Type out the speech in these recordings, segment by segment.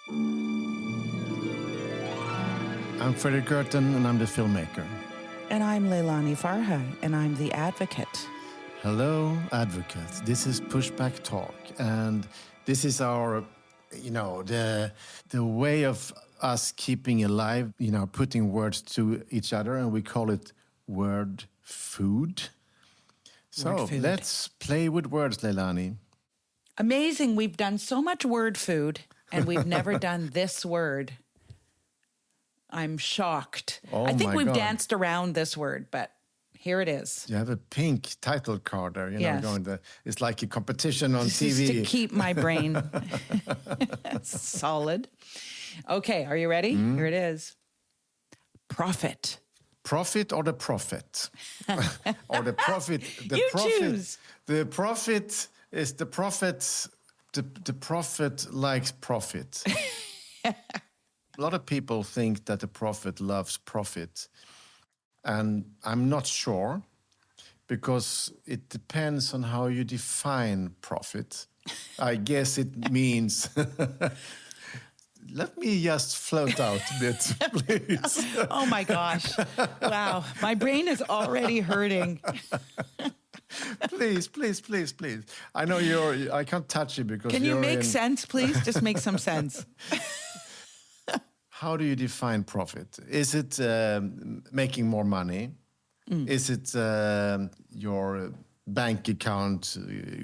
I'm Fredrik and I'm the filmmaker. And I'm Lelani and I'm the advocate. Hello, advocates. This is Pushback Talk, and this is our, the way of us keeping alive, putting words to each other, and we call it word food. So let's play with words, Leilani. Amazing. We've done so much word food, and we've never done this word. I'm shocked. I think we've danced around this word, but here it is. You have a pink title card there, yes. It's like a competition on this TV. Is to keep my brain solid. Okay, are you ready? Here it is. Profit. Profit or the prophet? Or the prophet? Choose. The prophet is the prophet. The prophet likes profit. A lot of people think that the prophet loves profit. And I'm not sure, because it depends on how you define profit. I guess it means... Let me just float out a bit, please. Oh, my gosh. Wow. My brain is already hurting. Please. I know I can't touch you because Can you make sense, please? Just make some sense. How do you define profit? Is it making more money? Is it your bank account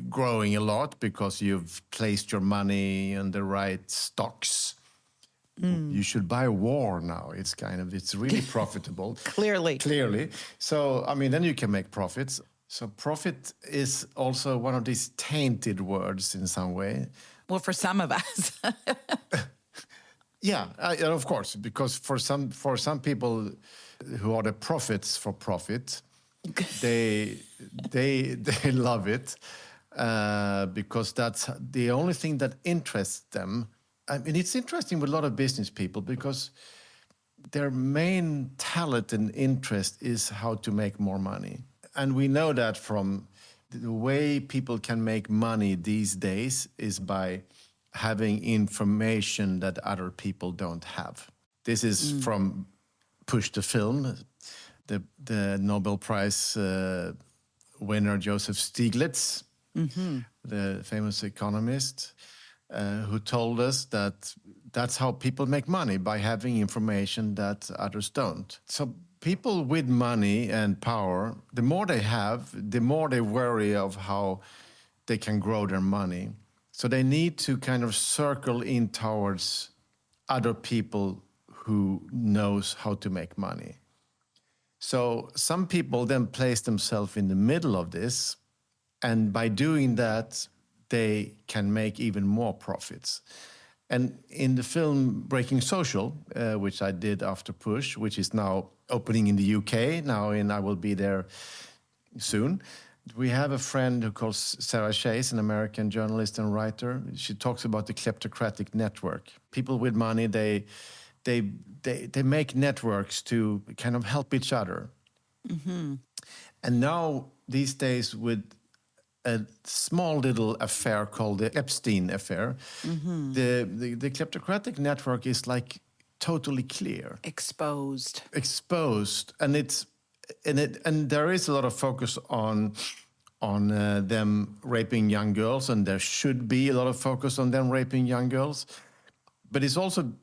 growing a lot because you've placed your money in the right stocks? You should buy war now. It's really profitable. Clearly. So, then you can make profits. So profit is also one of these tainted words in some way. Well, for some of us. Yeah, of course, because for some people who are the prophets for profit, they love it because that's the only thing that interests them. It's interesting with a lot of business people because their main talent and interest is how to make more money. And we know that from the way people can make money these days is by having information that other people don't have. This is from Push the Film, the Nobel Prize winner Joseph Stiglitz, the famous economist, who told us that that's how people make money, by having information that others don't. So people with money and power, the more they have, the more they worry of how they can grow their money. So they need to kind of circle in towards other people who knows how to make money. So some people then place themselves in the middle of this, and by doing that, they can make even more profits. And in the film Breaking Social, which I did after Push, which is now opening in the UK, I will be there soon. We have a friend who calls Sarah Chase, an American journalist and writer. She talks about the kleptocratic network. People with money, they make networks to kind of help each other. Mm-hmm. And now, these days, with a small little affair called the Epstein affair, the kleptocratic network is like totally clear. Exposed. And there is a lot of focus on them raping young girls, and there should be a lot of focus on them raping young girls. But it's also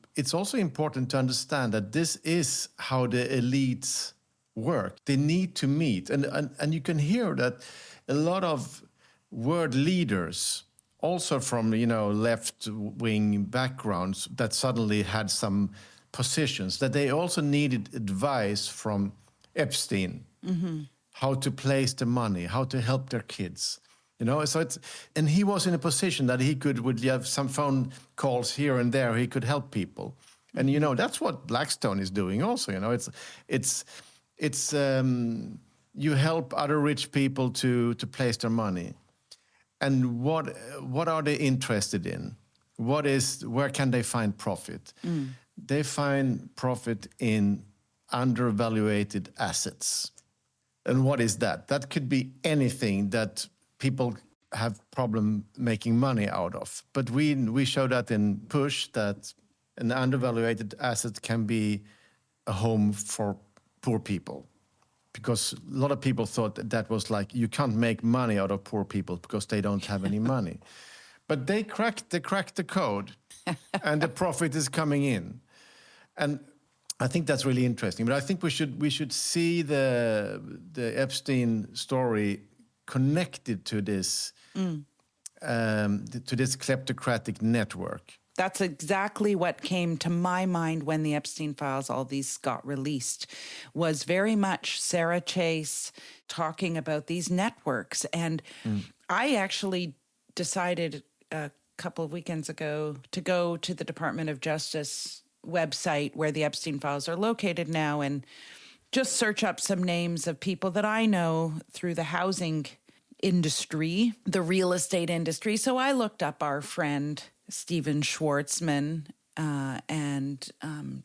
important to understand that this is how the elites work. They need to meet, and you can hear that a lot of world leaders, also from left-wing backgrounds, that suddenly had some positions, that they also needed advice from Epstein, how to place the money, how to help their kids, and he was in a position that he would have some phone calls here and there, he could help people. And, that's what Blackstone is doing also, it's you help other rich people to place their money. And what are they interested in? Where can they find profit? They find profit in undervaluated assets. And what is that? That could be anything that people have problem making money out of. But we show that in Push, that an undervalued asset can be a home for poor people. Because a lot of people thought that was like, you can't make money out of poor people because they don't have any money. But they cracked the code, and the profit is coming in. And I think that's really interesting. But I think we should see the Epstein story connected to this kleptocratic network. That's exactly what came to my mind when the Epstein files, all these got released, was very much Sarah Chase talking about these networks. And I actually decided a couple of weekends ago to go to the Department of Justice website where the Epstein files are located now and just search up some names of people that I know through the housing industry, the real estate industry. So I looked up our friend Stephen Schwartzman and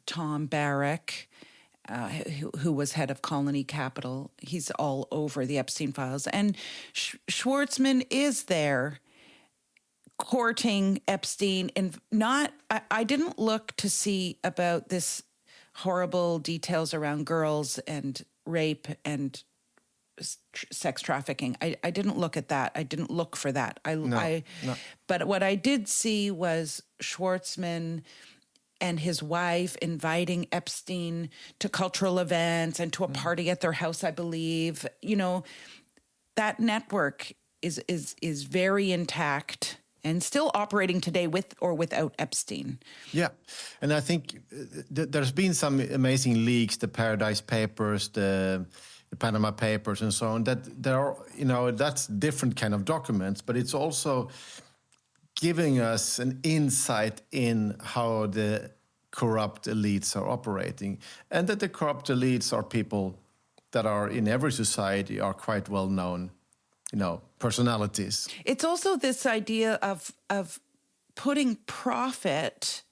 Tom Barrack, who was head of Colony Capital. He's all over the Epstein files. And Schwartzman is there courting Epstein. And I didn't look to see about this horrible details around girls and rape and sex trafficking. I didn't look at that. I didn't look for that. No. But what I did see was Schwartzman and his wife inviting Epstein to cultural events and to a party at their house, I believe. You know, that network is very intact and still operating today with or without Epstein. Yeah. And I think there's been some amazing leaks, the Paradise Papers, the Panama Papers and so on, that there are, that's different kind of documents, but it's also giving us an insight in how the corrupt elites are operating, and that the corrupt elites are people that are in every society are quite well known, personalities. It's also this idea of putting profit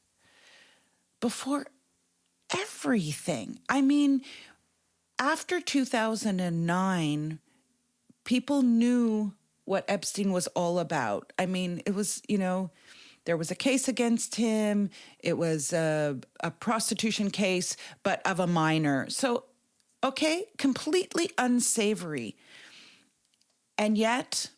before everything. I mean, after 2009, people knew what Epstein was all about. I mean, it was, there was a case against him. It was a prostitution case, but of a minor. So, okay, completely unsavory. And yet,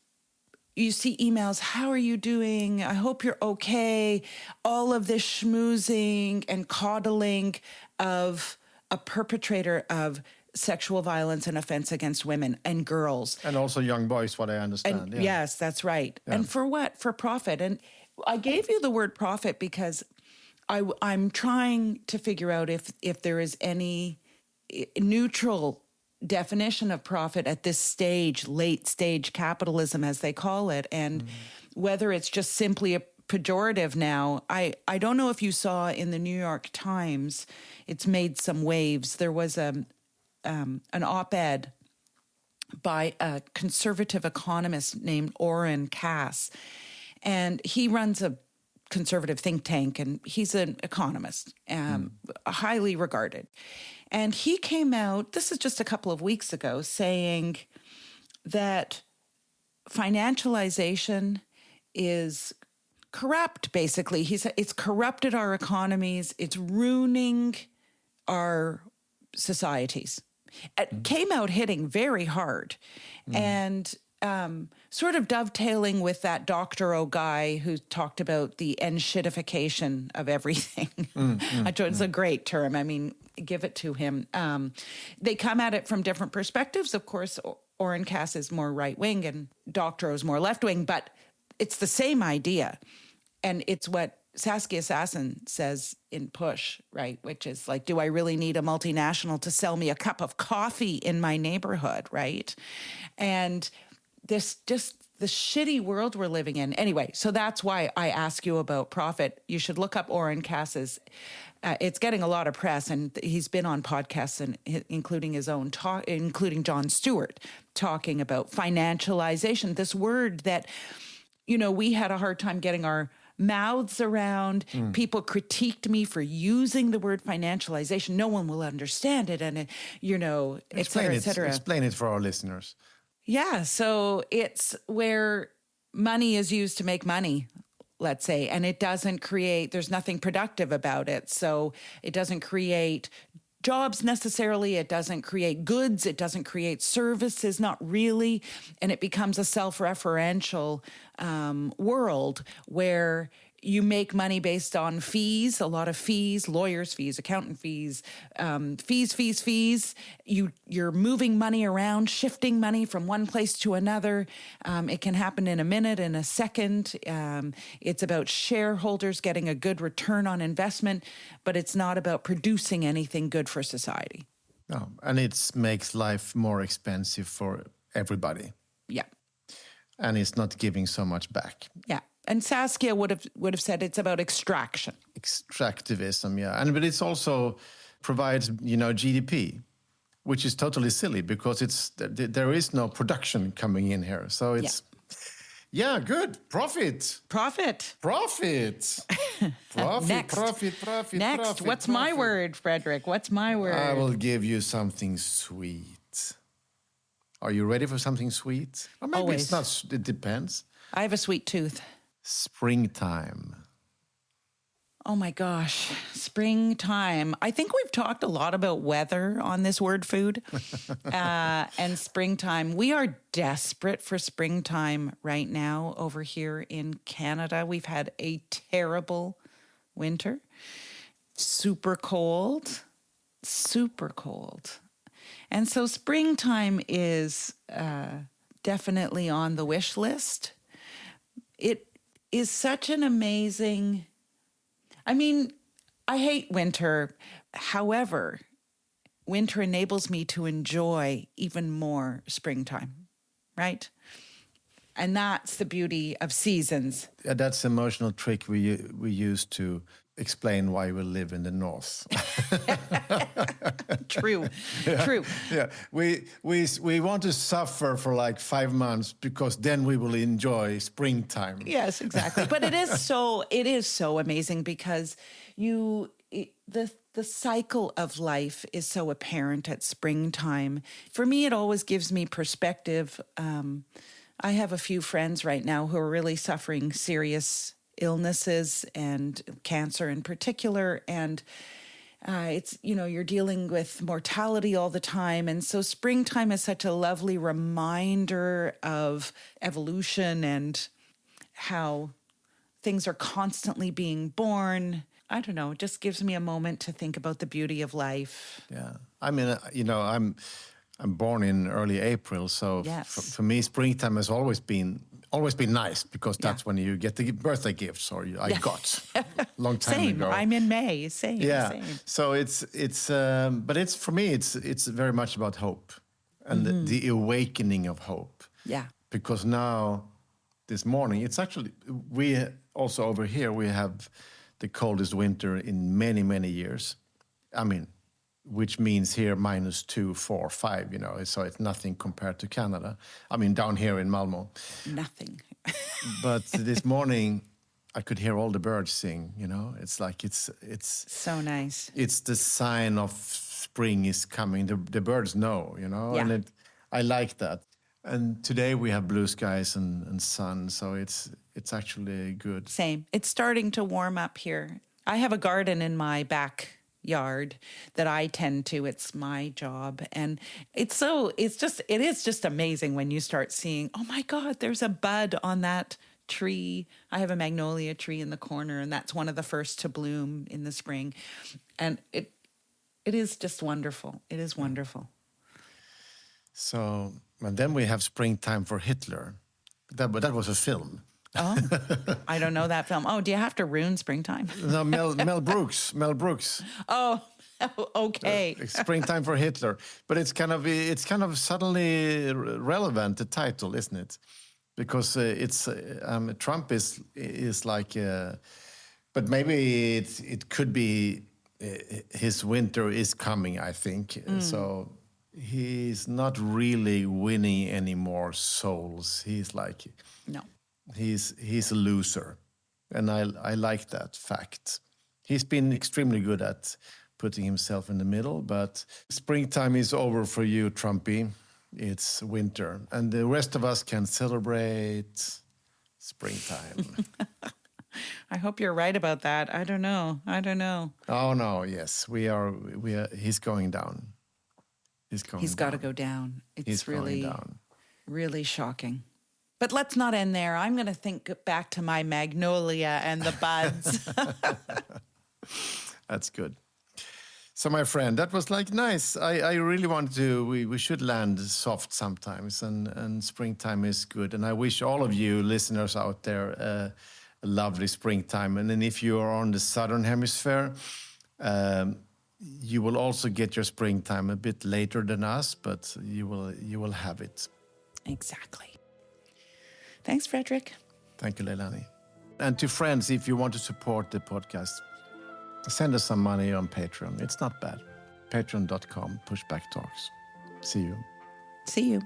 you see emails, how are you doing? I hope you're okay. All of this schmoozing and coddling of a perpetrator of sexual violence and offense against women and girls. And also young boys, what I understand. And yes, that's right. Yeah. And for what? For profit. And I gave you the word profit because I'm trying to figure out if there is any neutral definition of profit at this stage, late stage capitalism, as they call it, and whether it's just simply a pejorative now. I don't know if you saw in the New York Times, it's made some waves. There was an op-ed by a conservative economist named Oren Cass, and he runs a conservative think tank, and he's an economist, highly regarded. And he came out, this is just a couple of weeks ago, saying that financialization is corrupt, basically. He said it's corrupted our economies. It's ruining our societies. It came out hitting very hard and sort of dovetailing with that Dr. O guy who talked about the enshittification of everything. I thought it's a great term. I mean, give it to him. They come at it from different perspectives. Of course, Oren Cass is more right-wing and Dr. O is more left-wing, but it's the same idea. And it's what Saskia Sassen says in Push, right? Which is like, do I really need a multinational to sell me a cup of coffee in my neighborhood, right? And this just the shitty world we're living in. Anyway, so that's why I ask you about profit. You should look up Oren Cass's. It's getting a lot of press, and he's been on podcasts, and including his own talk, including Jon Stewart, talking about financialization. This word that, we had a hard time getting our mouths around. People critiqued me for using the word financialization. No one will understand it, and et cetera, et cetera. Explain it for our listeners. Yeah, so it's where money is used to make money, let's say, and it doesn't create, there's nothing productive about it. So it doesn't create jobs necessarily, it doesn't create goods, it doesn't create services, not really. And it becomes a self-referential world where you make money based on fees, a lot of fees, lawyers' fees, accountant fees, fees. You're moving money around, shifting money from one place to another. It can happen in a minute, in a second. It's about shareholders getting a good return on investment, but it's not about producing anything good for society. No, and it makes life more expensive for everybody. Yeah. And it's not giving so much back. Yeah. And Saskia would have said it's about extraction. Extractivism, yeah. But it's also provides, GDP, which is totally silly because there is no production coming in here. So it's, good. Profit. Profit. Next. What's my word, Fredrik? What's my word? I will give you something sweet. Are you ready for something sweet? Or maybe Always. It's not. It depends. I have a sweet tooth. Springtime. Oh my gosh, springtime. I think we've talked a lot about weather on this word food and springtime. We are desperate for springtime right now over here in Canada. We've had a terrible winter, super cold. And so springtime is definitely on the wish list. It is such an amazing... I hate winter. However, winter enables me to enjoy even more springtime, right? And that's the beauty of seasons. Yeah, that's the emotional trick we use to explain why we live in the north. True. Yeah, we want to suffer for like 5 months because then we will enjoy springtime. Yes, exactly. But it is so amazing because the cycle of life is so apparent at springtime. For me, it always gives me perspective. I have a few friends right now who are really suffering serious illnesses and cancer in particular. And it's, you're dealing with mortality all the time. And so springtime is such a lovely reminder of evolution and how things are constantly being born. I don't know, it just gives me a moment to think about the beauty of life. Yeah. I'm born in early April, so yes. for me, springtime has always been nice because that's when you get the birthday gifts, I got long time ago. I'm in May. Same. So but it's for me, it's very much about hope and the awakening of hope. Yeah. Because now, this morning, it's actually we also over here we have the coldest winter in many, many years. Which means here -2, 4, 5, so it's nothing compared to Canada. Down here in Malmö. Nothing. But this morning, I could hear all the birds sing, It's like it's so nice. It's the sign of spring is coming. The birds know, Yeah. And I like that. And today we have blue skies and sun, so it's actually good. Same. It's starting to warm up here. I have a garden in my backyard that I tend to. It's my job. And it is just amazing when you start seeing, oh my God, there's a bud on that tree. I have a magnolia tree in the corner, and that's one of the first to bloom in the spring. And it is just wonderful. It is wonderful. So, and then we have Springtime for Hitler. That was a film. Oh, I don't know that film. Oh, do you have to ruin springtime? No, Mel Brooks. Oh, okay. Springtime for Hitler. But it's kind of suddenly relevant, the title, isn't it? Because Trump is like, but maybe it could be his winter is coming, I think. So he's not really winning any more souls. He's like, no, he's a loser, and I like that fact. He's been extremely good at putting himself in the middle, but springtime is over for you, Trumpy. It's winter, and the rest of us can celebrate springtime. I hope you're right about that. I don't know. Oh no, yes, we are. He's going down. He's got to go down. It's really, going down. really shocking. But let's not end there. I'm going to think back to my magnolia and the buds. That's good. So, my friend, that was like nice. I really wanted to. We should land soft sometimes, and springtime is good. And I wish all of you listeners out there a lovely springtime. And then if you are on the southern hemisphere, you will also get your springtime a bit later than us, but you will have it. Exactly. Thanks, Fredrik. Thank you, Leilani. And to friends, if you want to support the podcast, send us some money on Patreon. It's not bad. Patreon.com, Pushback Talks. See you. See you.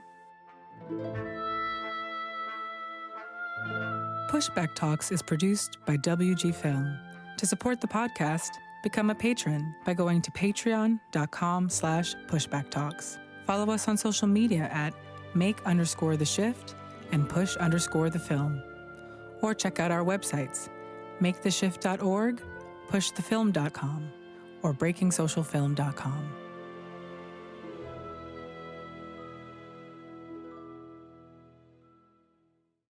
Pushback Talks is produced by WG Film. To support the podcast, become a patron by going to patreon.com/pushbacktalks. Follow us on social media at make_the_shift and push_the_film. Or check out our websites, maketheshift.org, pushthefilm.com, or breakingsocialfilm.com.